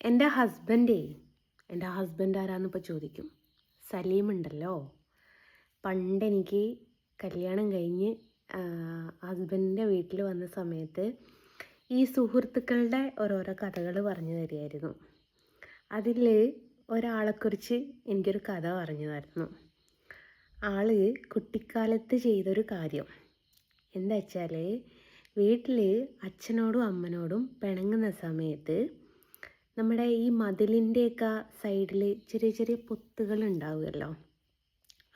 എൻ്റെ ഹസ്ബൻഡ് ആരാന്ന് ഇപ്പോൾ ചോദിക്കും. സലീമുണ്ടല്ലോ, പണ്ടെനിക്ക് കല്യാണം കഴിഞ്ഞ് ഹസ്ബൻഡിൻ്റെ വീട്ടിൽ വന്ന സമയത്ത് ഈ സുഹൃത്തുക്കളുടെ ഓരോരോ കഥകൾ പറഞ്ഞു തരികയായിരുന്നു. അതിൽ ഒരാളെക്കുറിച്ച് എനിക്കൊരു കഥ പറഞ്ഞു തരുന്നു. ആൾ കുട്ടിക്കാലത്ത് ചെയ്തൊരു കാര്യം എന്താ വെച്ചാൽ, വീട്ടിൽ അച്ഛനോടും അമ്മനോടും പിണങ്ങുന്ന സമയത്ത് നമ്മുടെ ഈ മതിലിൻ്റെയൊക്കെ സൈഡിൽ ചെറിയ ചെറിയ പൊത്തുകൾ ഉണ്ടാവുമല്ലോ,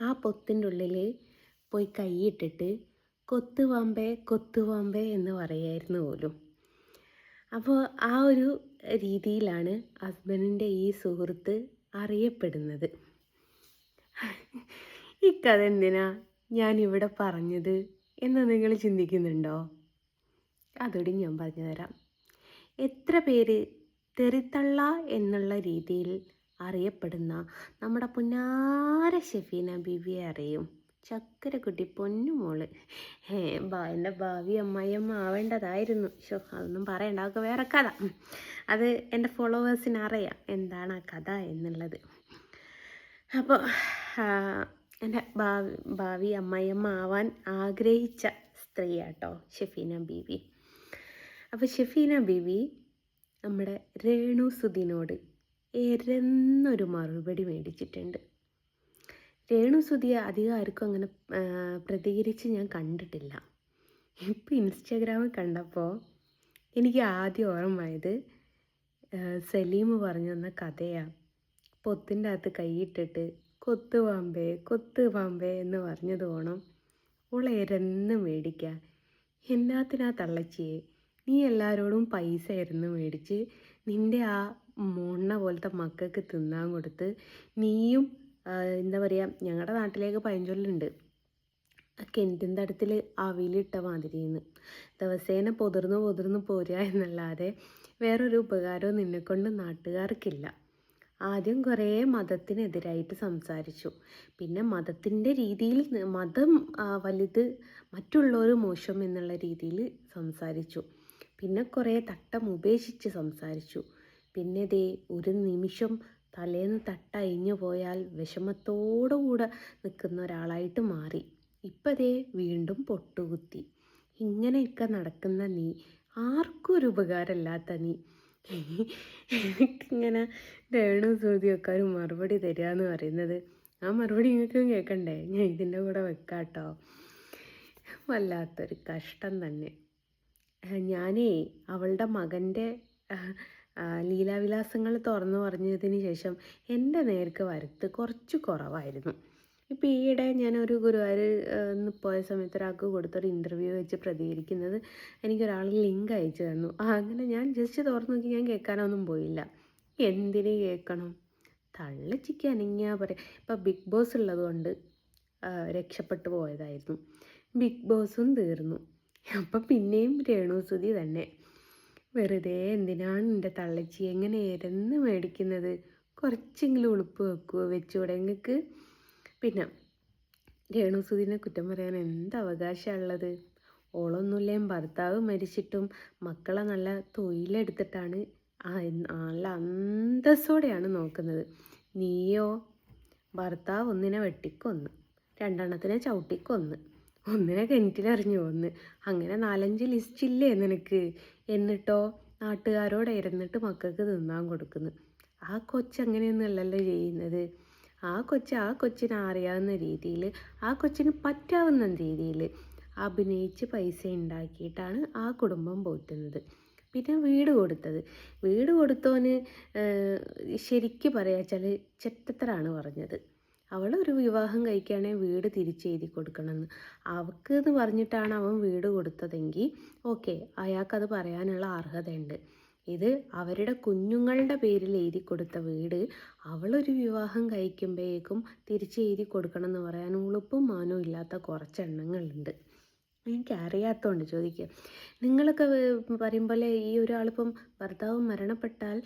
ആ പൊത്തിൻ്റെ ഉള്ളിൽ പോയി കൈയിട്ടിട്ട് കൊത്തുവാമ്പേ എന്ന് പറയായിരുന്നു പോലും. അപ്പോൾ ആ ഒരു രീതിയിലാണ് ഹസ്ബൻഡിൻ്റെ ഈ സുഹൃത്ത് അറിയപ്പെടുന്നത്. ഈ കഥ എന്തിനാ ഞാനിവിടെ പറഞ്ഞത് എന്ന് നിങ്ങൾ ചിന്തിക്കുന്നുണ്ടോ? അതോടെ ഞാൻ പറഞ്ഞു തരാം. എത്ര പേര് തെറിത്തള്ള എന്നുള്ള രീതിയിൽ അറിയപ്പെടുന്ന നമ്മുടെ പുന്നാര ഷെഫീന ബീവിയെ അറിയും? ചക്കരക്കുട്ടി പൊന്നുമോള്. എൻ്റെ ഭാവി അമ്മായിയമ്മ ആവേണ്ടതായിരുന്നു. അതൊന്നും പറയണ്ട, അതൊക്കെ വേറെ കഥ. അത് എൻ്റെ ഫോളോവേഴ്സിന് അറിയാം എന്താണ് ആ കഥ എന്നുള്ളത്. അപ്പോൾ എൻ്റെ ഭാവി അമ്മായിയമ്മ ആവാൻ ആഗ്രഹിച്ച സ്ത്രീയാട്ടോ ഷെഫീന ബീവി. അപ്പോൾ ഷെഫീന ബീവി നമ്മുടെ രേണു സുധിനോട് എരന്നൊരു മറുപടി മേടിച്ചിട്ടുണ്ട്. രേണു സുധിയെ അധികം ആർക്കും അങ്ങനെ പ്രതികരിച്ച് ഞാൻ കണ്ടിട്ടില്ല. ഇപ്പോൾ ഇൻസ്റ്റാഗ്രാമിൽ കണ്ടപ്പോൾ എനിക്ക് ആദ്യം ഓർമ്മയായത് സലീം പറഞ്ഞു തന്ന കഥയാണ്. പൊത്തിൻ്റെ അകത്ത് കൈയിട്ടിട്ട് കൊത്തുപാമ്പേ എന്ന് പറഞ്ഞത് വേണം ഓളെ എരന്ന് മേടിക്കുക. എന്നാത്തിനാ തള്ളച്ചിയെ, നീ എല്ലാവരോടും പൈസ ആയിരുന്നു മേടിച്ച് നിൻ്റെ ആ മോണ്ണ പോലത്തെ മക്കൾക്ക് തിന്നാൻ കൊടുത്ത് നീയും എന്താ പറയുക, ഞങ്ങളുടെ നാട്ടിലേക്ക് പഴഞ്ചൊല്ലുണ്ട്, കിണറ്റിൻ്റെ അടുത്തിൽ അവിലിട്ട മാതിരിന്ന്. ദിവസേന പൊതിർന്ന് പോരുക എന്നല്ലാതെ വേറൊരു ഉപകാരവും നിന്നെക്കൊണ്ട് നാട്ടുകാർക്കില്ല. ആദ്യം കുറേ മതത്തിനെതിരായിട്ട് സംസാരിച്ചു. പിന്നെ മതത്തിൻ്റെ രീതിയിൽ മതം വലുത് മറ്റുള്ളവർ മോശം എന്നുള്ള രീതിയിൽ സംസാരിച്ചു. പിന്നെ കുറേ തട്ടം ഉപേക്ഷിച്ച് സംസാരിച്ചു. പിന്നെ ദേ ഒരു നിമിഷം തലേന്ന് തട്ട അഴിഞ്ഞു പോയാൽ വിഷമത്തോടുകൂടെ നിൽക്കുന്ന ഒരാളായിട്ട് മാറി. ഇപ്പം ദേ വീണ്ടും പൊട്ടുകുത്തി. ഇങ്ങനെയൊക്കെ നടക്കുന്ന നീ, ആർക്കും ഒരു ഉപകാരമില്ലാത്ത നീ, എനിക്കിങ്ങനെ രേണു സുധിയൊക്കെ ഒരു മറുപടി തരിക എന്ന് പറയുന്നത്, ആ മറുപടി നിങ്ങൾക്കും കേൾക്കണ്ടേ? ഞാൻ ഇതിൻ്റെ കൂടെ വെക്കാട്ടോ. വല്ലാത്തൊരു കഷ്ടം തന്നെ. ഞാനേ അവളുടെ മകൻ്റെ ലീലാവിലാസങ്ങൾ തുറന്നു പറഞ്ഞതിന് ശേഷം എൻ്റെ നേർക്ക് വരുത്ത് കുറച്ച് കുറവായിരുന്നു. ഇപ്പോൾ ഈയിടെ ഞാനൊരു ഗുരുവായൂർ പോയ സമയത്ത് ഒരാൾക്ക് കൊടുത്തൊരു ഇൻ്റർവ്യൂ വെച്ച് പ്രതികരിക്കുന്നത് എനിക്കൊരാൾ ലിങ്ക് അയച്ചു തന്നു. അങ്ങനെ ഞാൻ ജസ്റ്റ് തുറന്നു നോക്കി, ഞാൻ കേൾക്കാനൊന്നും പോയില്ല. എന്തിന് കേൾക്കണം? തള്ളിച്ചിക്ക് അനങ്ങിയാൽ പറയാം. ഇപ്പം ബിഗ് ബോസ് ഉള്ളതുകൊണ്ട് രക്ഷപ്പെട്ടു പോയതായിരുന്നു. ബിഗ് ബോസും തീർന്നു. അപ്പം പിന്നെയും രേണു സുധി തന്നെ. വെറുതെ എന്തിനാണ് എൻ്റെ തള്ളച്ചി എങ്ങനെ ഇരന്ന് മേടിക്കുന്നത്? കുറച്ചെങ്കിലും ഉളുപ്പ് വെച്ചുകൂടെ നിങ്ങൾക്ക്? പിന്നെ രേണു സുധിനെ കുറ്റം പറയാൻ എന്ത് അവകാശമുള്ളത്? ഓളൊന്നുമില്ലേ, ഭർത്താവ് മരിച്ചിട്ടും മക്കളെ നല്ല തൊഴിലെടുത്തിട്ടാണ് നല്ല അന്തസ്സോടെയാണ് നോക്കുന്നത്. നീയോ, ഭർത്താവ് ഒന്നിനെ വെട്ടിക്കൊന്ന്, രണ്ടെണ്ണത്തിനെ ചവിട്ടിക്കൊന്ന്, ഒന്നിനെ കിണറ്റിലെറിഞ്ഞു കൊന്ന്, അങ്ങനെ 4-5 ലിസ്റ്റില്ലേ നിനക്ക്? എന്നിട്ടോ നാട്ടുകാരോട് ഇരുന്നിട്ട് മക്കൾക്ക് തിന്നാൻ കൊടുക്കുന്നു. ആ കൊച്ചങ്ങനെയൊന്നുമല്ലല്ലോ ചെയ്യുന്നത്. ആ കൊച്ചിനെ അറിയാവുന്ന രീതിയിൽ, ആ കൊച്ചിന് പറ്റാവുന്ന രീതിയിൽ അഭിനയിച്ച് പൈസ ഉണ്ടാക്കിയിട്ടാണ് ആ കുടുംബം പോറ്റുന്നത്. പിന്നെ വീട് കൊടുത്തവന് ശരിക്കും പറയാച്ചാൽ ചെറ്റത്തരാണ് പറഞ്ഞത്. അവളൊരു വിവാഹം കഴിക്കുകയാണെങ്കിൽ വീട് തിരിച്ചെഴുതി കൊടുക്കണമെന്ന്. അവൾക്ക് എന്ന് പറഞ്ഞിട്ടാണ് അവൻ വീട് കൊടുത്തതെങ്കിൽ ഓക്കെ, അയാൾക്കത് പറയാനുള്ള അർഹതയുണ്ട്. ഇത് അവരുടെ കുഞ്ഞുങ്ങളുടെ പേരിൽ എഴുതി കൊടുത്ത വീട് അവളൊരു വിവാഹം കഴിക്കുമ്പോഴേക്കും തിരിച്ചെഴുതി കൊടുക്കണം എന്ന് പറയാൻ ഉളുപ്പും മാനവും ഇല്ലാത്ത കുറച്ചെണ്ണങ്ങളുണ്ട്. എനിക്കറിയാത്തതുകൊണ്ട് ചോദിക്കുക. നിങ്ങളൊക്കെ പറയും പോലെ ഈ ഒരാളിപ്പം ഭർത്താവ് മരണപ്പെട്ടാൽ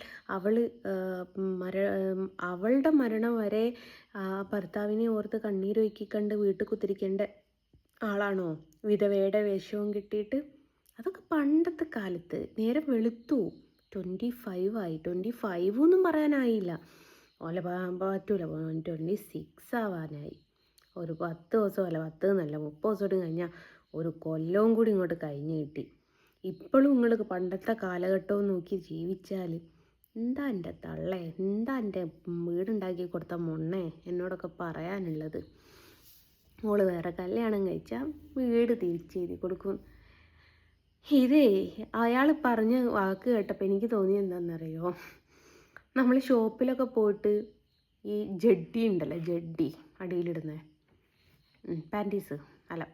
അവളുടെ മരണം വരെ ഭർത്താവിനെ ഓർത്ത് കണ്ണീരൊഴുക്കിക്കണ്ട് വീട്ടിൽ കുത്തിരിക്കേണ്ട ആളാണോ വിധവയുടെ വേഷവും കിട്ടിയിട്ട്? അതൊക്കെ പണ്ടത്തെ കാലത്ത്. നേരം വെളുത്തു, 25 ആയി. 25 ഒന്നും പറയാനായില്ല. ഓലെ പറ്റൂല, 26 ആവാനായി. ഒരു 10 ദിവസം അല്ല, 10 എന്നല്ല 30 ദിവസം കഴിഞ്ഞാൽ ഒരു കൊല്ലവും കൂടി ഇങ്ങോട്ട് കഴിഞ്ഞ് കിട്ടി. ഇപ്പോഴും നിങ്ങൾ പണ്ടത്തെ കാലഘട്ടവും നോക്കി ജീവിച്ചാൽ എന്താ എൻ്റെ തള്ളേ, എന്താ എൻ്റെ വീടുണ്ടാക്കി കൊടുത്ത മൊണ്ണേ എന്നോടൊക്കെ പറയാനുള്ളത്. മോള് വേറെ കല്യാണം കഴിച്ചാൽ വീട് തിരിച്ചെഴുതി കൊടുക്കും. ഇതേ അയാൾ പറഞ്ഞ വാക്ക് കേട്ടപ്പോൾ എനിക്ക് തോന്നിയത് എന്താണെന്നറിയോ, നമ്മൾ ഷോപ്പിലൊക്കെ പോയിട്ട് ഈ ജഡ്ഡി ഉണ്ടല്ലോ, ജഡ്ഡി അടിയിലിടുന്നത്, പാൻറ്റീസ് അല്ല,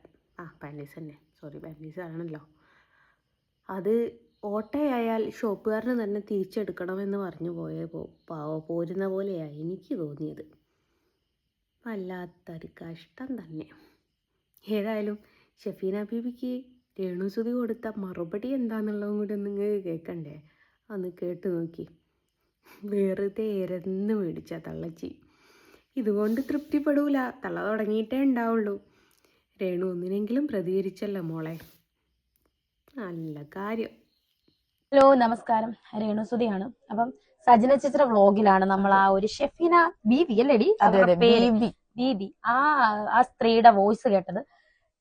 പാൻറ്റീസ് തന്നെ, സോറി പാൻറ്റീസ് ആണല്ലോ, അത് ഓട്ടയായാൽ ഷോപ്പുകാരന് തന്നെ തിരിച്ചെടുക്കണമെന്ന് പറഞ്ഞു പോരുന്ന പോലെയാണ് എനിക്ക് തോന്നിയത്. വല്ലാത്തൊരു കഷ്ടം തന്നെ. ഏതായാലും ഷെഫീന ബീബിക്ക് രേണുസുതി കൊടുത്ത മറുപടി എന്താണെന്നുള്ളതും കൂടി ഒന്ന് നിങ്ങൾക്ക് കേൾക്കണ്ടേ? ഒന്ന് കേട്ട് നോക്കി. വെറുതെ ഇരന്ന് മേടിച്ച തള്ളച്ചി. ഇതുകൊണ്ട് തൃപ്തിപ്പെടൂല, തള്ള തുടങ്ങിയിട്ടേ ഉണ്ടാവുള്ളൂ. രേണു ഒന്നിനെങ്കിലും പ്രതികരിച്ചല്ലോ മോളെ, നല്ല കാര്യം. ഹലോ, നമസ്കാരം. രേണുസുതിയാണ്. അപ്പം സജന ചിത്ര വ്ളോഗിലാണ് നമ്മൾ ആ ഒരു ഷെഫീന ബീബി അല്ലേടി ബീബി ആ സ്ത്രീയുടെ വോയിസ് കേട്ടത്.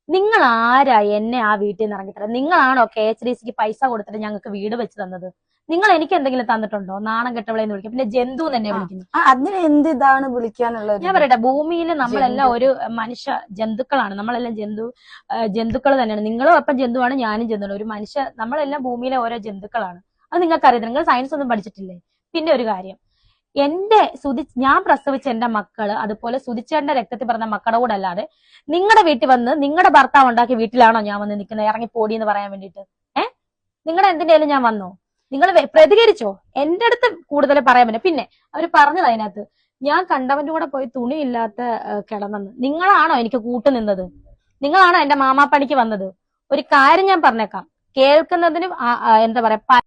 നിങ്ങൾ ആരാ എന്നെ ആ വീട്ടിൽ നിന്ന് ഇറങ്ങിത്തരാം? നിങ്ങളാണോ KHDCക്ക് പൈസ കൊടുത്തിട്ട് ഞങ്ങൾക്ക് വീട് വെച്ച് തന്നത്? നിങ്ങൾ എനിക്ക് എന്തെങ്കിലും തന്നിട്ടുണ്ടോ? നാണം കെട്ടവളെന്ന് വിളിക്കും, പിന്നെ ജന്തു തന്നെ വിളിക്കുന്നു. അതിന് എന്ത് ഇതാണ് വിളിക്കാനുള്ളത്? ഞാൻ പറയട്ടെ, ഭൂമിയിൽ നമ്മളെല്ലാം ഒരു മനുഷ്യ ജന്തുക്കളാണ്, നമ്മളെല്ലാം ജന്തുക്കൾ തന്നെയാണ്. നിങ്ങളും അപ്പം ജന്തുവാണ്, ഞാനും ജന്തുവാണ്. ഒരു മനുഷ്യ, നമ്മളെല്ലാം ഭൂമിയിലെ ഓരോ ജന്തുക്കളാണ്. അത് നിങ്ങൾക്കറിയാം, നിങ്ങൾ സയൻസ് ഒന്നും പഠിച്ചിട്ടില്ലേ? പിന്നെ ഒരു കാര്യം, ഞാൻ പ്രസവിച്ച എന്റെ മക്കള്, അതുപോലെ സുധിച്ചേട്ടന്റെ രക്തത്തിൽ പറഞ്ഞ മക്കളുടെ കൂടെ അല്ലാതെ നിങ്ങളുടെ വീട്ടിൽ വന്ന് നിങ്ങളുടെ ഭർത്താവ് ഉണ്ടാക്കിയ വീട്ടിലാണോ ഞാൻ വന്ന് നിൽക്കുന്നത് ഇറങ്ങി പോടി എന്ന് പറയാൻ വേണ്ടിട്ട്? നിങ്ങളുടെ എന്തിനേലും ഞാൻ വന്നോ? നിങ്ങൾ പ്രതികരിച്ചോ? എന്റെ അടുത്ത് കൂടുതൽ പറയാൻ പറ്റില്ല. പിന്നെ അവര് പറഞ്ഞത് അതിനകത്ത് ഞാൻ കണ്ടവന്റെ കൂടെ പോയി തുണിയില്ലാത്ത കിടന്നെന്ന്. നിങ്ങളാണോ എനിക്ക് കൂട്ടുനിന്നത്? നിങ്ങളാണോ എന്റെ മാമാപ്പണിക്ക് വന്നത്? ഒരു കാര്യം ഞാൻ പറഞ്ഞേക്കാം, കേൾക്കുന്നതിനും എന്താ പറയാ